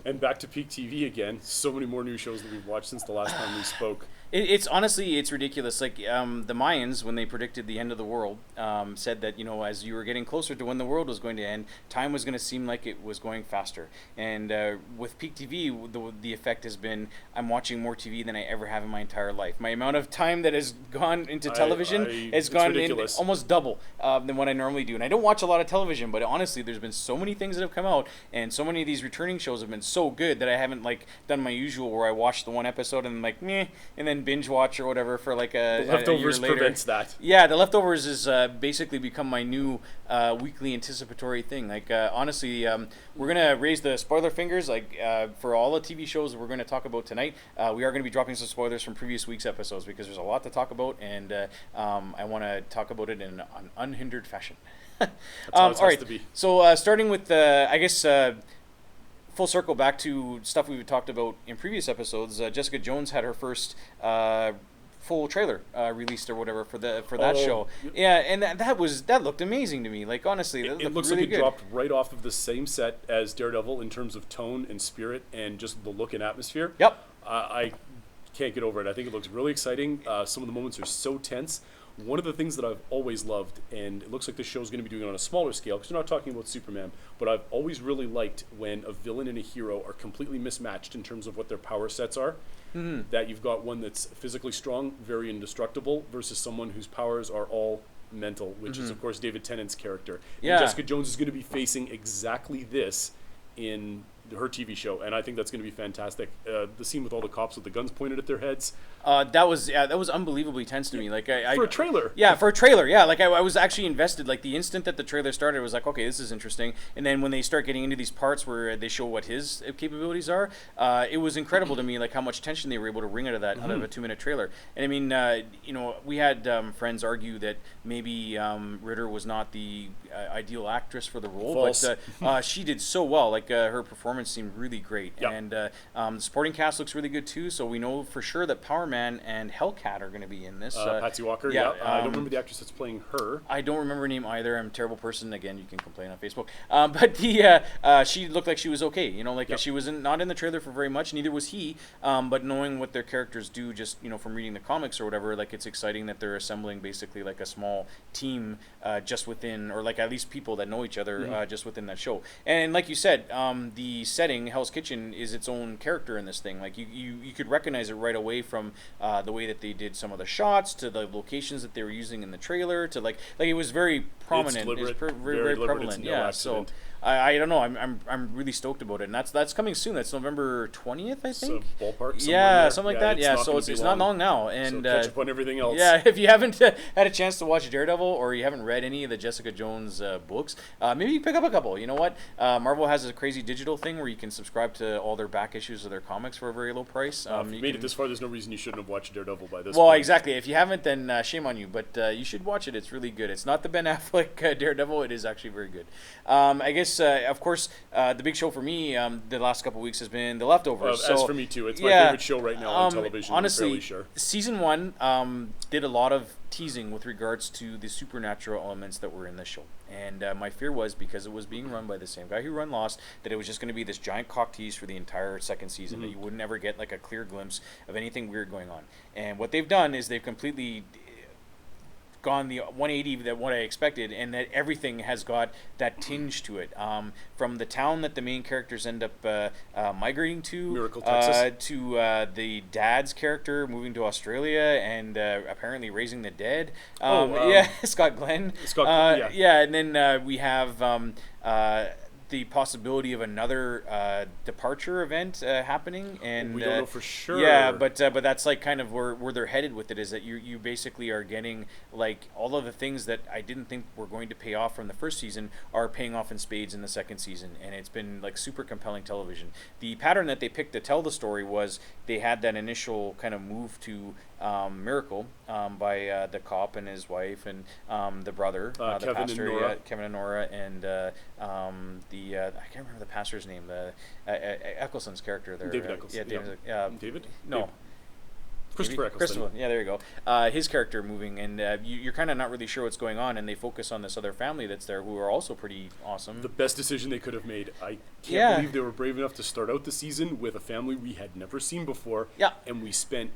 And back to peak TV again. So many more new shows that we've watched since the last time we spoke. It's honestly, it's ridiculous. Like the Mayans, when they predicted the end of the world, said that as you were getting closer to when the world was going to end, time was going to seem like it was going faster. And with peak TV, the effect has been I'm watching more TV than I ever have in my entire life. My amount of time that has gone into television has gone in almost double than what I normally do. And I don't watch a lot of television, but honestly, there's been so many things that have come out, and so many of these returning shows have been so good that I haven't done my usual where I watch the one episode and I'm like meh, and then binge watch or whatever for like a leftovers a year later. Prevents that. Yeah, the leftovers is basically become my new weekly anticipatory thing. Like honestly, we're gonna raise the spoiler fingers. Like for all the TV shows we're gonna talk about tonight, we are gonna be dropping some spoilers from previous week's episodes because there's a lot to talk about, and I want to talk about it in an unhindered fashion. That's how it has to be. So starting with I guess. Full circle back to stuff we've talked about in previous episodes. Jessica Jones had her first full trailer released or whatever for that show. Yeah, and that looked amazing to me. Like honestly, it looks really like it good. dropped right off of the same set as Daredevil in terms of tone and spirit and just the look and atmosphere. Yep. I can't get over it. I think it looks really exciting. Some of the moments are so tense. One of the things that I've always loved, and it looks like this show is going to be doing it on a smaller scale, because we're not talking about Superman, but I've always really liked when a villain and a hero are completely mismatched in terms of what their power sets are. Mm-hmm. That you've got one that's physically strong, very indestructible, versus someone whose powers are all mental, which is, of course, David Tennant's character. Yeah. And Jessica Jones is going to be facing exactly this in her TV show, and I think that's going to be fantastic. The scene with all the cops with the guns pointed at their heads. That was unbelievably tense to me. Like for a trailer. Yeah, for a trailer. Yeah, like I was actually invested. Like the instant that the trailer started, I was like, okay, this is interesting. And then when they start getting into these parts where they show what his capabilities are, it was incredible to me, like how much tension they were able to wring out of that out of a 2-minute trailer. And I mean, we had friends argue that maybe Ritter was not the ideal actress for the role, False. but she did so well. Like her performance seemed really great, yep. And the supporting cast looks really good too. So we know for sure that Power Man and Hellcat are going to be in this. Patsy Walker, yeah. I don't remember the actress that's playing her. I don't remember her name either. I'm a terrible person. Again, you can complain on Facebook. But she looked like she was okay. Like yep. she was not in the trailer for very much. Neither was he. But knowing what their characters do, just from reading the comics or whatever, like it's exciting that they're assembling basically like a small team just within, or like at least people that know each other just within that show. And like you said, the setting, Hell's Kitchen, is its own character in this thing. Like you could recognize it right away from the way that they did some of the shots to the locations that they were using in the trailer to like it was very prominent. It's deliberate, very prevalent. No yeah. accident. So I don't know. I'm really stoked about it, and that's coming soon. That's November 20th, I think. So ballpark. Yeah, something like that. Yeah, so it's long. not long now, and so catch up on everything else. Yeah, if you haven't had a chance to watch Daredevil or you haven't read any of the Jessica Jones books, maybe you pick up a couple. You know what? Marvel has a crazy digital thing where you can subscribe to all their back issues of their comics for a very low price. If you made it this far, there's no reason you shouldn't have watched Daredevil by this point. Well, point. exactly. If you haven't, then shame on you. But you should watch it. It's really good. It's not the Ben Affleck Daredevil. It is actually very good. I guess, of course, the big show for me the last couple of weeks has been The Leftovers. As for me too, it's my favorite show right now on television. Honestly, I'm fairly sure. Season 1 did a lot of teasing with regards to the supernatural elements that were in the show. And my fear was, because it was being run by the same guy who run Lost, that it was just going to be this giant cock tease for the entire second season, that you would never get like a clear glimpse of anything weird going on. And what they've done is they've completely gone the 180 that what I expected, and that everything has got that tinge to it. From the town that the main characters end up migrating to, Miracle, Texas, to the dad's character moving to Australia and apparently raising the dead. Scott Glenn. Yeah, and then we have the possibility of another departure event happening, and we don't know for sure. Yeah, but that's like kind of where they're headed with it, is that you basically are getting like all of the things that I didn't think were going to pay off from the first season are paying off in spades in the second season, and it's been like super compelling television. The pattern that they picked to tell the story was they had that initial kind of move to Miracle by the cop and his wife and the brother, the Kevin pastor, and Nora. Kevin and Nora, and I can't remember the pastor's name, Eccleston's character there. David Eccleston. David. David? No. Christopher Eccleston. Christopher, yeah, there you go. His character moving, and you're kind of not really sure what's going on, and they focus on this other family that's there who are also pretty awesome. The best decision they could have made. I can't Yeah. believe they were brave enough to start out the season with a family we had never seen before. Yeah. And we spent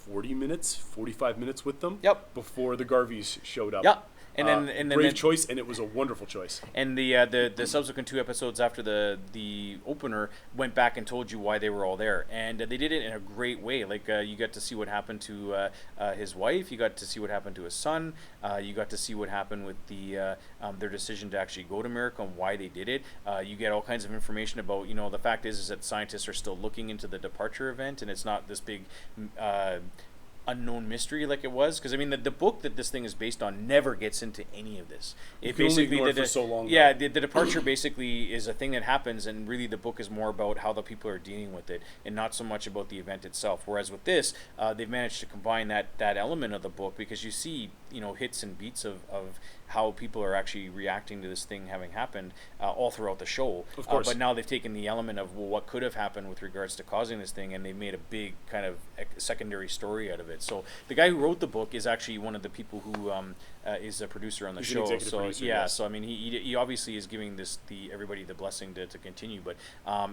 45 minutes with them. Yep. Before the Garveys showed up. Yeah. And then brave choice, and it was a wonderful choice. And the subsequent 2 episodes after the opener went back and told you why they were all there, and they did it in a great way. Like you got to see what happened to his wife, you got to see what happened to his son, you got to see what happened with their decision to actually go to America and why they did it. You get all kinds of information about, the fact is that scientists are still looking into the departure event, and it's not this big unknown mystery like it was, because I mean the book that this thing is based on never gets into any of this. It can only basically ignore it for so long. Yeah, the departure basically is a thing that happens, and really the book is more about how the people are dealing with it, and not so much about the event itself. Whereas with this, they've managed to combine that element of the book, because you see hits and beats of how people are actually reacting to this thing having happened all throughout the show. Of course. But now they've taken the element of what could have happened with regards to causing this thing, and they've made a big kind of secondary story out of it. So the guy who wrote the book is actually one of the people who is a producer on the He's an show. executive So producer, yeah, yes. so I mean he obviously is giving everybody the blessing to continue. But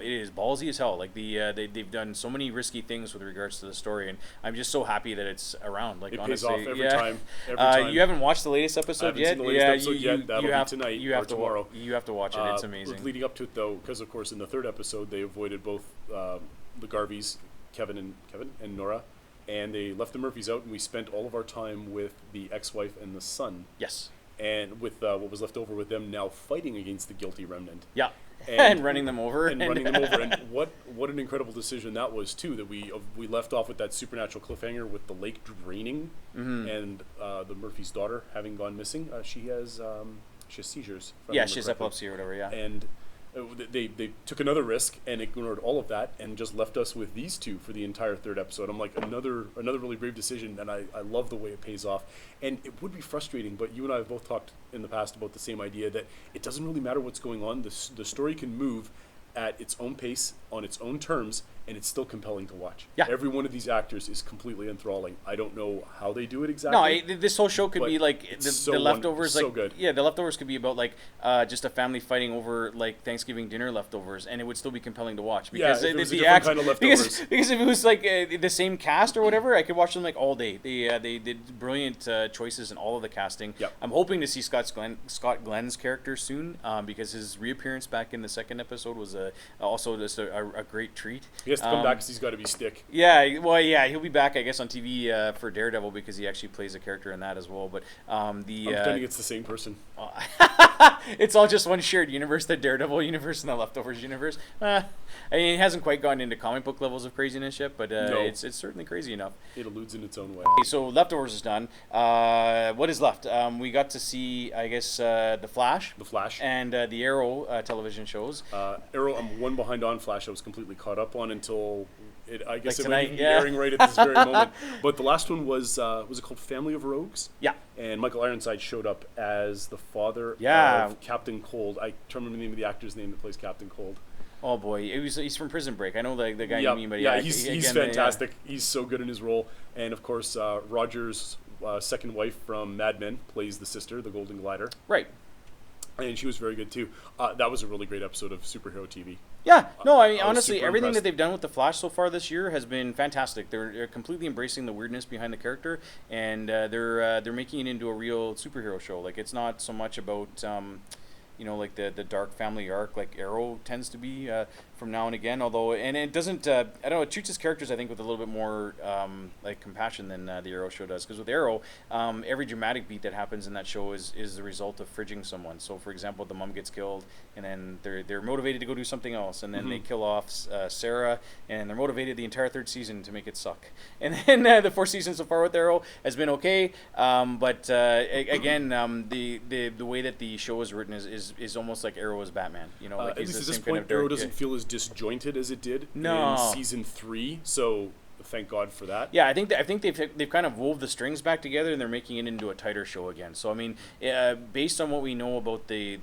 it is ballsy as hell. Like they've done so many risky things with regards to the story, and I'm just so happy that it's around. Like It honestly, pays off every yeah. time. Every time. You haven't watched the latest episode I haven't yet? seen the latest episode yet. That'll be have, tonight you or have to tomorrow. You have to watch it. It's amazing. Leading up to it, though, because of course in the 3rd episode they avoided both the Garveys, Kevin and Nora, and they left the Murphys out, and we spent all of our time with the ex-wife and the son. Yes. And with what was left over with them now fighting against the guilty remnant. Yeah. And running them over. And running them over. And what an incredible decision that was, too, that we left off with that supernatural cliffhanger with the lake draining, and the Murphy's daughter having gone missing. She has seizures. if I Yeah, remember she has correctly. epilepsy or whatever, yeah. And they took another risk and ignored all of that and just left us with these two for the entire 3rd episode. I'm like, another really brave decision, and I love the way it pays off. And it would be frustrating, but you and I have both talked in the past about the same idea that it doesn't really matter what's going on. The story can move at its own pace, on its own terms, and it's still compelling to watch. Yeah. Every one of these actors is completely enthralling. I don't know how they do it exactly. No, this whole show could be like the leftovers. so Like, good. Yeah, the leftovers could be about like just a family fighting over like Thanksgiving dinner leftovers, and it would still be compelling to watch. Because if it was a the different acts, kind of leftovers. because if it was like the same cast or whatever, I could watch them like all day. They did brilliant choices in all of the casting. Yep. I'm hoping to see Scott Glenn's character soon, because his reappearance back in the 2nd episode was also just a great treat. He has to come back because he's got to be Stick. Yeah, well, yeah, he'll be back, I guess, on TV for Daredevil, because he actually plays a character in that as well. But I'm pretending it's the same person. it's all just one shared universe, the Daredevil universe and the Leftovers universe. I mean, it hasn't quite gone into comic book levels of craziness yet, but No. it's certainly crazy enough. It alludes in its own way. Okay, so Leftovers is done. What is left? We got to see, I guess, The Flash. The Flash. And the Arrow television shows. Arrow, I'm one behind on Flash. I was completely caught up on until I guess Like it might tonight, even be yeah. airing right at this very moment. But the last one was it called Family of Rogues? Yeah. And Michael Ironside showed up as the father Yeah. of Captain Cold. I can't remember the name of the actor's name that plays Captain Cold. Oh boy, he's from Prison Break. I know the guy you mean, but yeah, yeah, he's again, fantastic. He's so good in his role. And of course, Roger's second wife from Mad Men plays the sister, the Golden Glider. Right. And she was very good too. That was a really great episode of superhero TV. Yeah, no, I mean, I was honestly, super everything impressed. that they've done with The Flash so far this year has been fantastic. They're completely embracing the weirdness behind the character, and they're making it into a real superhero show. Like, it's not so much about like the dark family arc like Arrow tends to be from now and again. Although, and it doesn't, I don't know, it treats its characters, I think, with a little bit more like compassion than the Arrow show does. Because with Arrow, every dramatic beat that happens in that show is the result of fridging someone. So, for example, the mom gets killed, and then they're motivated to go do something else, and then they kill off Sarah, and they're motivated the entire 3rd season to make it suck. And then the 4th season so far with Arrow has been okay, but again, the way that the show is written is almost like Arrow is Batman. Like At he's least the at this same point, kind of Arrow dark- doesn't feel as disjointed as it did No. in season 3. So thank God for that. Yeah, I think they've kind of wove the strings back together, and they're making it into a tighter show again. So I mean, based on what we know about the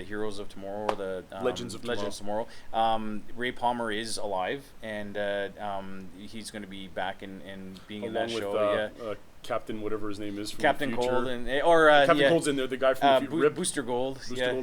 Heroes of Tomorrow or the Legends of Tomorrow, Ray Palmer is alive, and he's going to be back and being Along in that with, show. Captain whatever his name is from Captain the future. Cold Captain Cold's in there. The guy from the Rip Booster Gold.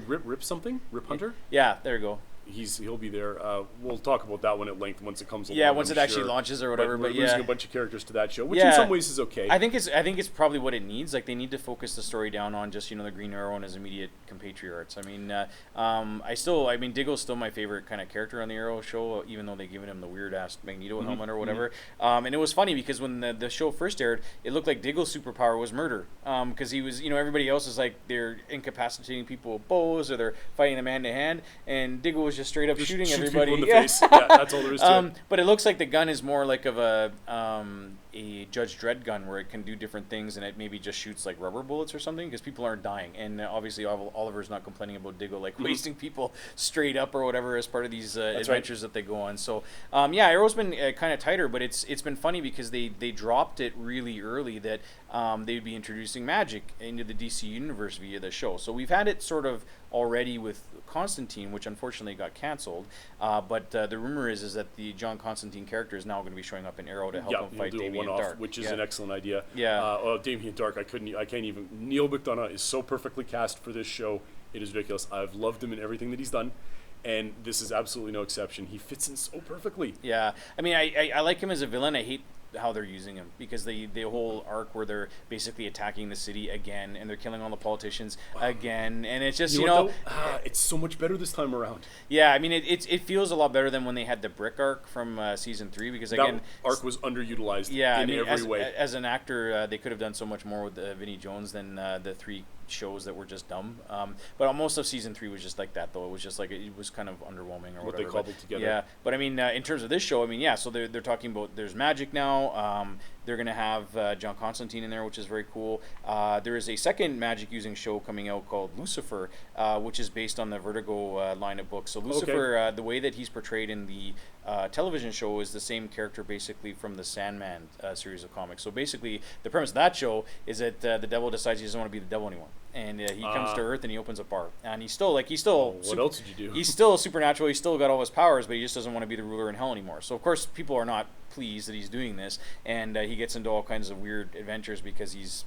Rip something. Rip Hunter. Yeah, there you go. He'll be there. We'll talk about that one at length once it comes along. Yeah, once I'm it actually sure. launches or whatever. But But losing yeah, a bunch of characters to that show, which in some ways is okay. I think it's probably what it needs. Like they need to focus the story down on just the Green Arrow and his immediate compatriots. I mean, Diggle's still my favorite kind of character on the Arrow show, even though they've given him the weird ass Magneto helmet or whatever. And it was funny because when the show first aired, it looked like Diggle's superpower was murder. Because he was, everybody else is like they're incapacitating people with bows or they're fighting them hand to hand, and Diggle was just straight up shooting everybody in the face. Yeah, that's all there is to it. But it looks like the gun is more like of a Judge Dredd gun where it can do different things, and it maybe just shoots like rubber bullets or something because people aren't dying. And obviously Oliver's not complaining about Diggle like wasting people straight up or whatever as part of these adventures that they go on. So Arrow's been kind of tighter, but it's been funny because they dropped it really early that they'd be introducing magic into the DC universe via the show. So we've had it sort of already with Constantine, which unfortunately got canceled. But the rumor is that the John Constantine character is now going to be showing up in Arrow to help him fight Damien Dark, which is an excellent idea. Yeah. Damien Dark, I can't even. Neil McDonough is so perfectly cast for this show. It is ridiculous. I've loved him in everything that he's done, and this is absolutely no exception. He fits in so perfectly. Yeah, I mean, I like him as a villain. I hate how they're using him because the whole arc where they're basically attacking the city again and they're killing all the politicians again, and it's just it's so much better this time around. Yeah, I mean it feels a lot better than when they had the brick arc from season 3 because again that arc was underutilized. Every way. As an actor, they could have done so much more with Vinnie Jones than the 3 shows that were just dumb. But most of season 3 was just like that, though. It was just like it was kind of underwhelming or what whatever. They cobbled together. Yeah, but I mean, in terms of this show, I mean, yeah. So they're talking about there's magic now. They're gonna have John Constantine in there, which is very cool. There is a second magic using show coming out called Lucifer, which is based on the Vertigo line of books. So Lucifer, the way that he's portrayed in the television show is the same character basically from the Sandman series of comics. So basically, the premise of that show is that the devil decides he doesn't want to be the devil anymore, and he comes to Earth and he opens a bar, and he's still what else did you do? He's still supernatural. He's still got all his powers, but he just doesn't want to be the ruler in hell anymore. So of course, people are not pleased that he's doing this, and he gets into all kinds of weird adventures because he's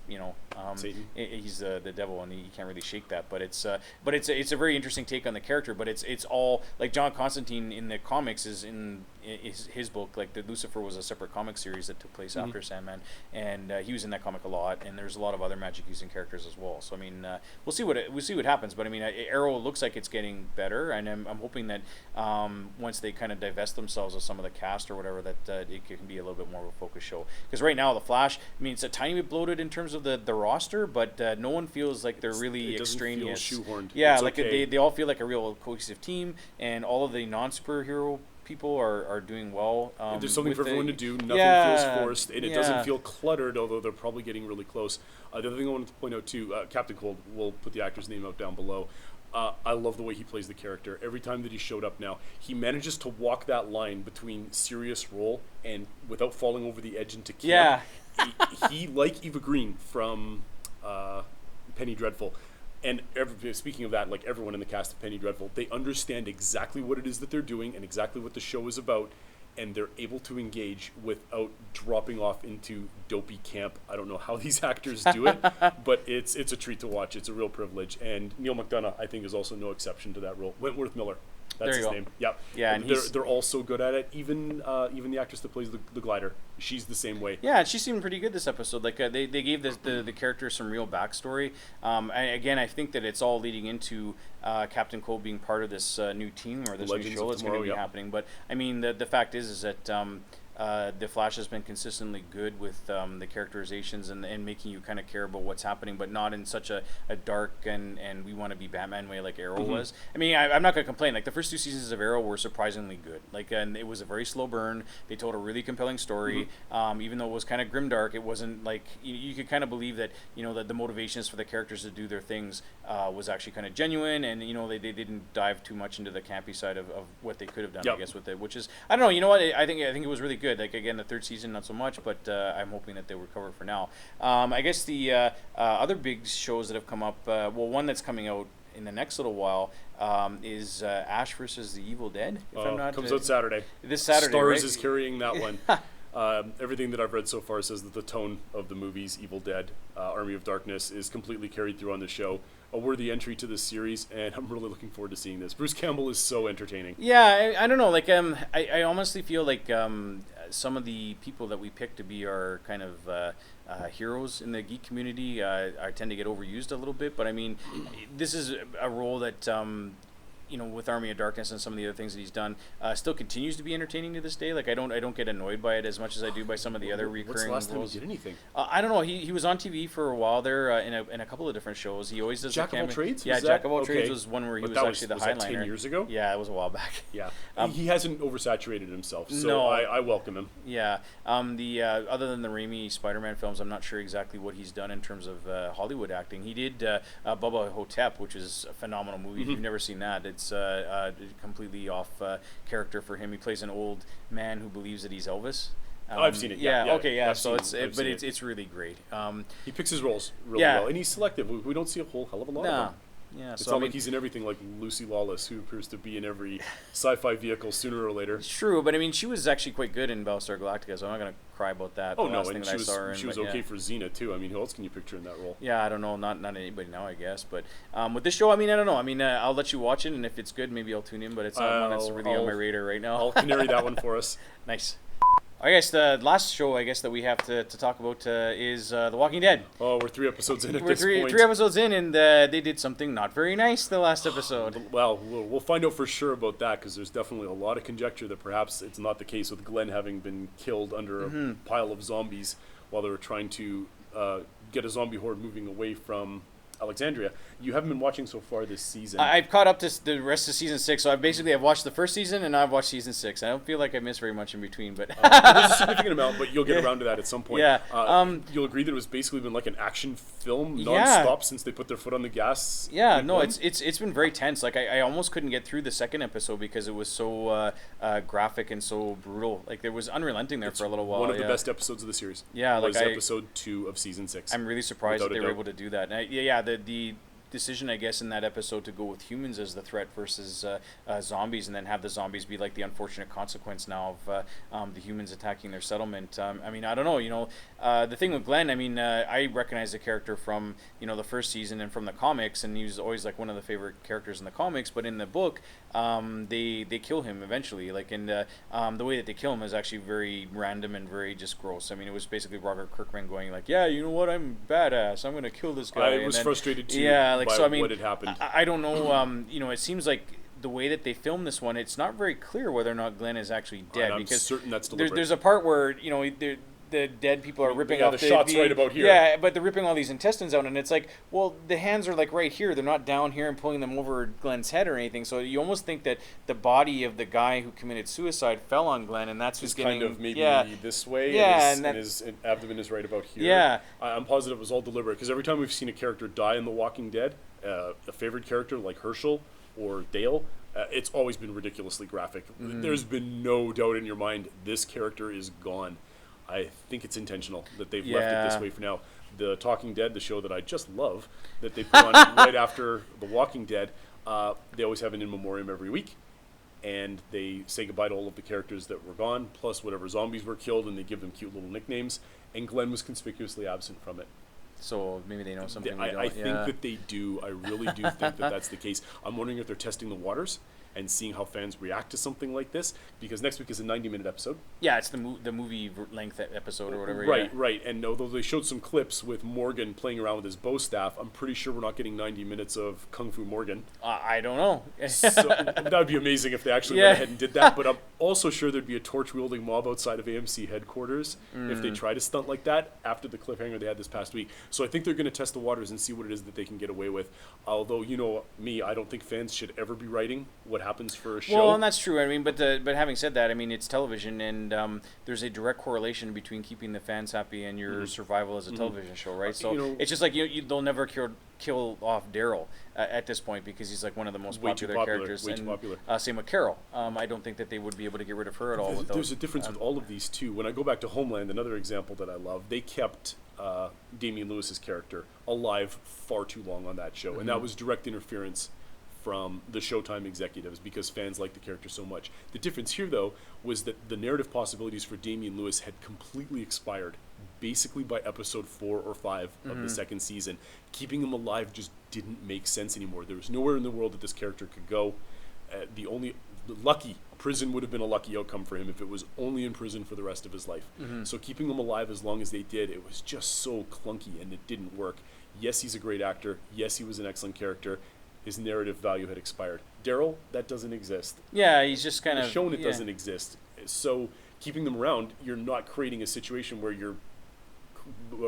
he's the devil and he can't really shake that. But it's a very interesting take on the character. But it's all like John Constantine in the comics is in his book. Like the Lucifer was a separate comic series that took place after Sandman, and he was in that comic a lot. And there's a lot of other magic using characters as well. So I mean, we'll see what happens. But I mean, Arrow looks like it's getting better, and I'm hoping that once they kind of divest themselves of some of the cast or whatever, that it can be a little bit more of a focus show. Because right now, the Flash, I mean, it's a tiny bit bloated in terms of the roster, but no one feels like they're really extraneous. Feel shoehorned. Yeah, it's like okay. they all feel like a real cohesive team, and all of the non-superhero people are doing well. There's something for everyone to do. Nothing feels forced, and it doesn't feel cluttered, although they're probably getting really close. The other thing I wanted to point out, too, Captain Cold, we'll put the actor's name out down below. I love the way he plays the character. Every time that he showed up now, he manages to walk that line between serious role and without falling over the edge into camp. Yeah. he like Eva Green from Penny Dreadful. And speaking of that, like everyone in the cast of Penny Dreadful, they understand exactly what it is that they're doing and exactly what the show is about, and they're able to engage without dropping off into dopey camp. I don't know how these actors do it, but it's a treat to watch. It's a real privilege. And Neil McDonough, I think, is also no exception to that role. Wentworth Miller. That's his name. Yep. Yeah, and they're all so good at it. Even the actress that plays the glider, she's the same way. Yeah, she seemed pretty good this episode. Like they gave the character some real backstory. I think that it's all leading into Captain Cold being part of this new team or this new show that's going to be happening. But I mean, the fact is that the Flash has been consistently good with the characterizations and making you kind of care about what's happening, but not in such a dark and we want to be Batman way like Arrow was. I mean, I'm not going to complain. Like the first 2 seasons of Arrow were surprisingly good. Like, and it was a very slow burn. They told a really compelling story. Even though it was kind of grimdark, it wasn't like you could kind of believe that that the motivations for the characters to do their things was actually kind of genuine, and they didn't dive too much into the campy side of what they could have done. I guess with it, which is I don't know. You know what? I think it was really good. good. Like, again, the third season, not so much, but I'm hoping that they recover for now. I guess the other big shows that have come up, one that's coming out in the next little while is Ash versus the Evil Dead. If I'm not comes out Saturday. This Saturday, Starz right? is carrying that one. Everything that I've read so far says that the tone of the movies, Evil Dead, Army of Darkness, is completely carried through on the show. A worthy entry to this series, and I'm really looking forward to seeing this. Bruce Campbell is so entertaining. Yeah, I don't know. Like, I honestly feel like some of the people that we pick to be our kind of heroes in the geek community, I tend to get overused a little bit. But I mean, this is a role that with Army of Darkness and some of the other things that he's done, still continues to be entertaining to this day. Like, I don't get annoyed by it as much as I do by some of the other recurring roles. What's the last time he did anything? I don't know. He was on TV for a while there in a couple of different shows. He always does Jack of all trades. Yeah, Jack of all trades was one where he was actually the was highliner. That 10 years ago? Yeah, it was a while back. Yeah, he hasn't oversaturated himself, so No. I welcome him. Yeah. The other than the Raimi Spider-Man films, I'm not sure exactly what he's done in terms of Hollywood acting. He did Bubba Hotep, which is a phenomenal movie. If you've never seen that, it's completely off character for him. He plays an old man who believes that he's Elvis. I've seen it. Yeah. Okay. Yeah. I've So seen it. it's really great. He picks his roles really Yeah. well, and he's selective. We don't see a whole hell of a lot of them. Yeah. It's So not like he's in everything like Lucy Lawless, who appears to be in every sci-fi vehicle sooner or later. It's true, but I mean, she was actually quite good in Battlestar Galactica, so I'm not gonna cry about that. Oh The no, last and thing that I saw her in, she was but okay for Xena too. I mean, who else can you picture in that role? Yeah, I don't know, not anybody now, I guess. But with this show, I mean, I don't know. I mean, I'll let you watch it, and if it's good, maybe I'll tune in. But it's not one that's really on my radar right now. I'll canary that one for us. Nice. I guess the last show that we have to talk about is The Walking Dead. Oh, we're 3 episodes in at We're this point. three episodes in, and they did something not very nice the last episode. Well, we'll find out for sure about that, because there's definitely a lot of conjecture that perhaps it's not the case with Glenn having been killed under a pile of zombies while they were trying to get a zombie horde moving away from Alexandria. You haven't been watching so far this season. I've caught up to the rest of season 6, so I've watched the first season, and now I've watched season 6. I don't feel like I missed very much in between, but there's a significant amount, but you'll get around to that at some point. Yeah. You'll agree that it was basically been like an action film nonstop Yeah. since they put their foot on the gas. Yeah, week no, one? it's been very tense. Like, I almost couldn't get through the second episode because it was so graphic and so brutal. Like, there was unrelenting there for a little while. One of the best episodes of the series. Yeah, was like episode 2 of season 6. I'm really surprised Without that a they were doubt. able to do that. And the decision, I guess, in that episode to go with humans as the threat versus zombies, and then have the zombies be like the unfortunate consequence now of the humans attacking their settlement. I mean, I don't know. The thing with Glenn, I mean, I recognize the character from the first season and from the comics, and he was always like one of the favorite characters in the comics. But in the book, they kill him eventually. Like, and the way that they kill him is actually very random and very just gross. I mean, it was basically Robert Kirkman going like, "Yeah, you know what? I'm badass. I'm gonna kill this guy." I was frustrated too. Yeah, like, by so I mean, what had happened. I don't know. It seems like the way that they filmed this one, it's not very clear whether or not Glenn is actually dead. I'm because certain that's deliberate. there's a part where the dead people are ripping off the shot's right about here. Yeah, but they're ripping all these intestines out, and it's like, well, the hands are like right here. They're not down here and pulling them over Glenn's head or anything. So you almost think that the body of the guy who committed suicide fell on Glenn, and that's who's getting kind of maybe this way. Yeah, and his abdomen is right about here. Yeah. I'm positive it was all deliberate, because every time we've seen a character die in The Walking Dead, a favorite character like Herschel or Dale, it's always been ridiculously graphic. There's been no doubt in your mind this character is gone. I think it's intentional that they've left it this way for now. The Talking Dead, the show that I just love, that they put on right after The Walking Dead, they always have an in memoriam every week, and they say goodbye to all of the characters that were gone, plus whatever zombies were killed, and they give them cute little nicknames, and Glenn was conspicuously absent from it. So maybe they know something we don't. I think that they do. I really do think that that's the case. I'm wondering if they're testing the waters and seeing how fans react to something like this, because next week is a 90-minute episode. Yeah, it's the movie length episode or whatever. Right, right. And although they showed some clips with Morgan playing around with his bow staff, I'm pretty sure we're not getting 90 minutes of Kung Fu Morgan. I don't know. So that would be amazing if they actually went ahead and did that. But I'm also sure there'd be a torch-wielding mob outside of AMC headquarters if they tried a stunt like that after the cliffhanger they had this past week. So I think they're going to test the waters and see what it is that they can get away with. Although, you know me, I don't think fans should ever be writing what happens for a show. Well, and that's true. I mean, but having said that, I mean, it's television, and there's a direct correlation between keeping the fans happy and your survival as a television show, right? So it's just like they'll never kill off Daryl at this point because he's like one of the most popular characters. Way too popular. Same with Carol. I don't think that they would be able to get rid of her at all. There's a difference with all of these too. When I go back to Homeland, another example that I love, they kept Damian Lewis's character alive far too long on that show, and that was direct interference from the Showtime executives because fans liked the character so much. The difference here, though, was that the narrative possibilities for Damian Lewis had completely expired basically by episode 4 or 5 of the second season. Keeping him alive just didn't make sense anymore. There was nowhere in the world that this character could go. Prison would have been a lucky outcome for him if it was only in prison for the rest of his life. So keeping him alive as long as they did, it was just so clunky and it didn't work. Yes, he's a great actor. Yes, he was an excellent character. His narrative value had expired. Daryl, that doesn't exist. Yeah, he's just kind of shown it doesn't exist. So keeping them around, you're not creating a situation where you're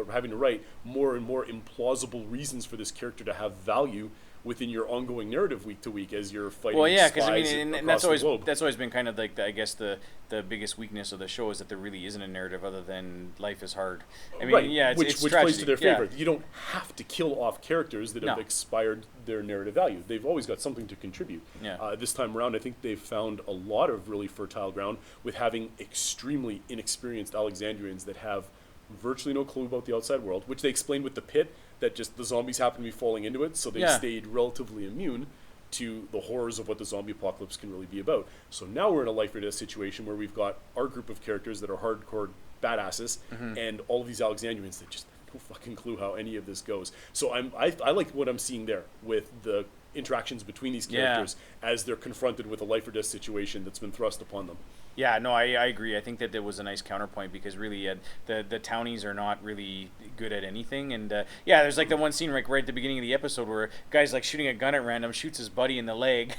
having to write more and more implausible reasons for this character to have value within your ongoing narrative week to week as you're fighting. Well, yeah, because and that's always been kind of like I guess the biggest weakness of the show is that there really isn't a narrative other than life is hard. I mean, right. yeah, which tragedy. plays to their favor. You don't have to kill off characters that have expired their narrative value. They've always got something to contribute. Yeah. This time around, I think they've found a lot of really fertile ground with having extremely inexperienced Alexandrians that have virtually no clue about the outside world, which they explained with the pit, that just the zombies happen to be falling into it, so they stayed relatively immune to the horrors of what the zombie apocalypse can really be about. So now we're in a life or death situation where we've got our group of characters that are hardcore badasses, and all of these Alexandrians that just have no fucking clue how any of this goes. So I like what I'm seeing there with the interactions between these characters as they're confronted with a life or death situation that's been thrust upon them. Yeah, no, I agree. I think that there was a nice counterpoint because really the townies are not really good at anything. And there's like the one scene right at the beginning of the episode where a guy's like shooting a gun at random, shoots his buddy in the leg.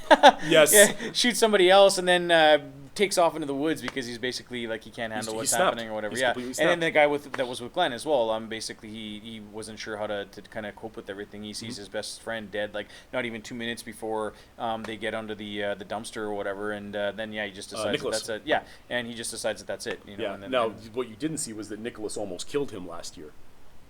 Yes. Shoots somebody else and then takes off into the woods because he's basically like he can't handle what's happening or whatever. And then the guy that was with Glenn as well. Basically he wasn't sure how to kind of cope with everything. He sees his best friend dead like not even 2 minutes before they get under the dumpster or whatever. And then he just decides that's it. Yeah, and he just decides that that's it. You know. Yeah. And then, now, what you didn't see was that Nicholas almost killed him last year.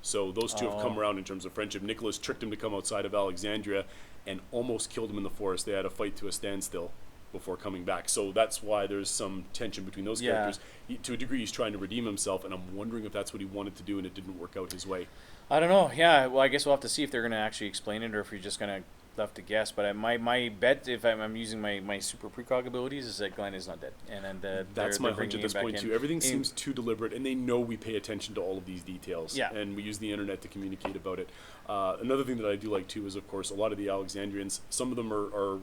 So those two have come around in terms of friendship. Nicholas tricked him to come outside of Alexandria and almost killed him in the forest. They had a fight to a standstill before coming back. So that's why there's some tension between those characters. To a degree, he's trying to redeem himself, and I'm wondering if that's what he wanted to do and it didn't work out his way. I don't know. Yeah, well, I guess we'll have to see if they're going to actually explain it or if you're just going to left to guess, but my bet, if I'm using my super precog abilities, is that Glenn is not dead, and then that's my hunch at this point too. Everything seems too deliberate, and they know we pay attention to all of these details, and we use the internet to communicate about it. Another thing that I do like too is, of course, a lot of the Alexandrians. Some of them are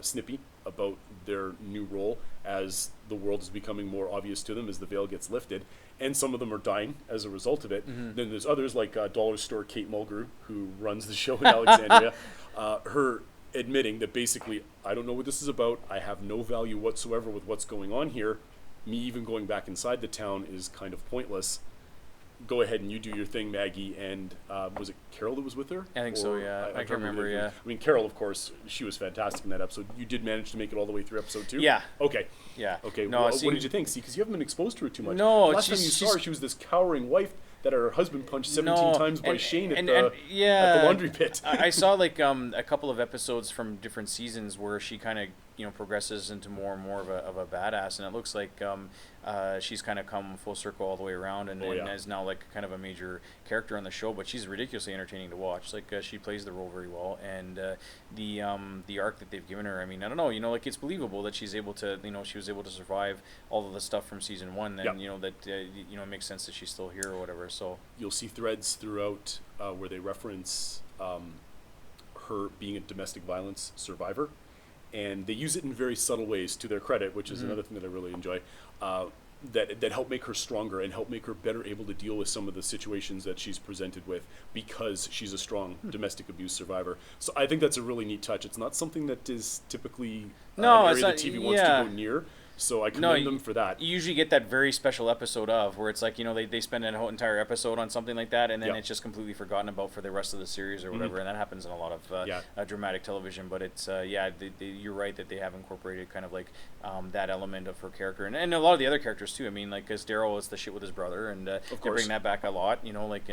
snippy about their new role as the world is becoming more obvious to them as the veil gets lifted, and some of them are dying as a result of it. Then there's others like Dollar Store Kate Mulgrew, who runs the show in Alexandria. Her admitting that basically, I don't know what this is about. I have no value whatsoever with what's going on here. Me even going back inside the town is kind of pointless. Go ahead and you do your thing, Maggie. And was it Carol that was with her? I think so, yeah. I can't remember, yeah. I mean, Carol, of course, she was fantastic in that episode. You did manage to make it all the way through episode 2? Yeah. Okay. Yeah. Okay. No, what did you think? See, because you haven't been exposed to her too much. No. Last time you saw her, she was this cowering wife that her husband punched 17 times by Shane at the laundry pit. I saw like a couple of episodes from different seasons where she kind of progresses into more and more of a badass, and it looks like she's kind of come full circle all the way around and is now like kind of a major character on the show. But she's ridiculously entertaining to watch. Like she plays the role very well, and the arc that they've given her. I mean, I don't know, like it's believable that she's able to, she was able to survive all of the stuff from season 1. And it makes sense that she's still here or whatever. So you'll see threads throughout where they reference her being a domestic violence survivor. And they use it in very subtle ways, to their credit, which is another thing that I really enjoy, that help make her stronger and help make her better able to deal with some of the situations that she's presented with because she's a strong domestic abuse survivor. So I think that's a really neat touch. It's not something that is typically an area that TV wants to go near. So I commend them for that. You usually get that very special episode of where it's like, they spend an whole entire episode on something like that, and then it's just completely forgotten about for the rest of the series or whatever, and that happens in a lot of dramatic television. But it's you're right that they have incorporated kind of like that element of her character, and a lot of the other characters too. I mean, like, because Daryl is the shit with his brother, and they bring that back a lot, like,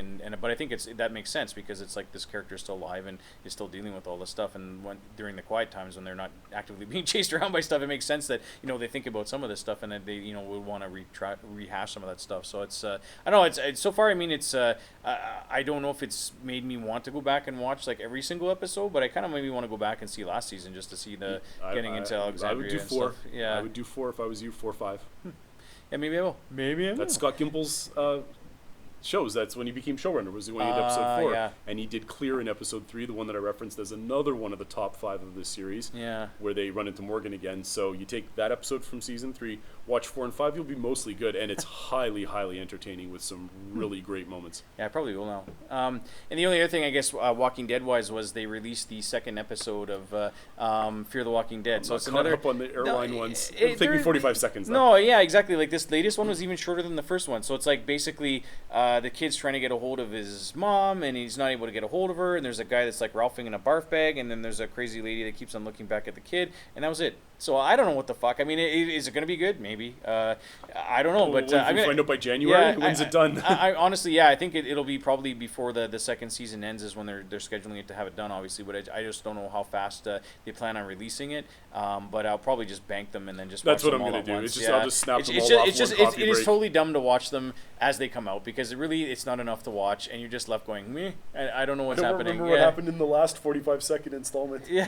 but I think that makes sense because it's like this character is still alive and is still dealing with all this stuff, and during the quiet times when they're not actively being chased around by stuff, it makes sense that they think about some of this stuff and that they would want to rehash some of that stuff. So it's I don't know, it's so far, I mean, it's I don't know if it's made me want to go back and watch like every single episode, but I kind of maybe want to go back and see last season just to see the getting into Alexandria. I would do and 4. Stuff. Yeah, I would do 4 if I was you. 4 or 5. Yeah, maybe I will. That's Scott Gimple's shows. That's when he became showrunner, was when he did episode 4. Yeah. And he did Clear in episode 3, the one that I referenced as another one of the top 5 of this series, where they run into Morgan again. So you take that episode from season 3, watch 4 and 5, you'll be mostly good, and it's highly, highly entertaining with some really great moments. Yeah, I probably will now. And the only other thing, I guess, Walking Dead-wise, was they released the second episode of Fear the Walking Dead. So it's another up on the airline ones. It'll take me 45 seconds. No, yeah, exactly. Like, this latest one was even shorter than the first one. So it's like basically the kid's trying to get a hold of his mom, and he's not able to get a hold of her. And there's a guy that's like ralphing in a barf bag, and then there's a crazy lady that keeps on looking back at the kid, and that was it. So I don't know what the fuck. I mean, is it going to be good? Maybe. I don't know, but I'm going to find out by January. When's it done? I honestly, I think it'll be probably before the second season ends is when they're scheduling it to have it done, obviously. But I just don't know how fast they plan on releasing it. But I'll probably just bank them and then just watch them all at once. It's just I'll just snap them all off. It is totally dumb to watch them as they come out because it's not enough to watch, and you're just left going, meh. I don't know what's happening. I don't remember what happened in the last 45-second installment. Yeah.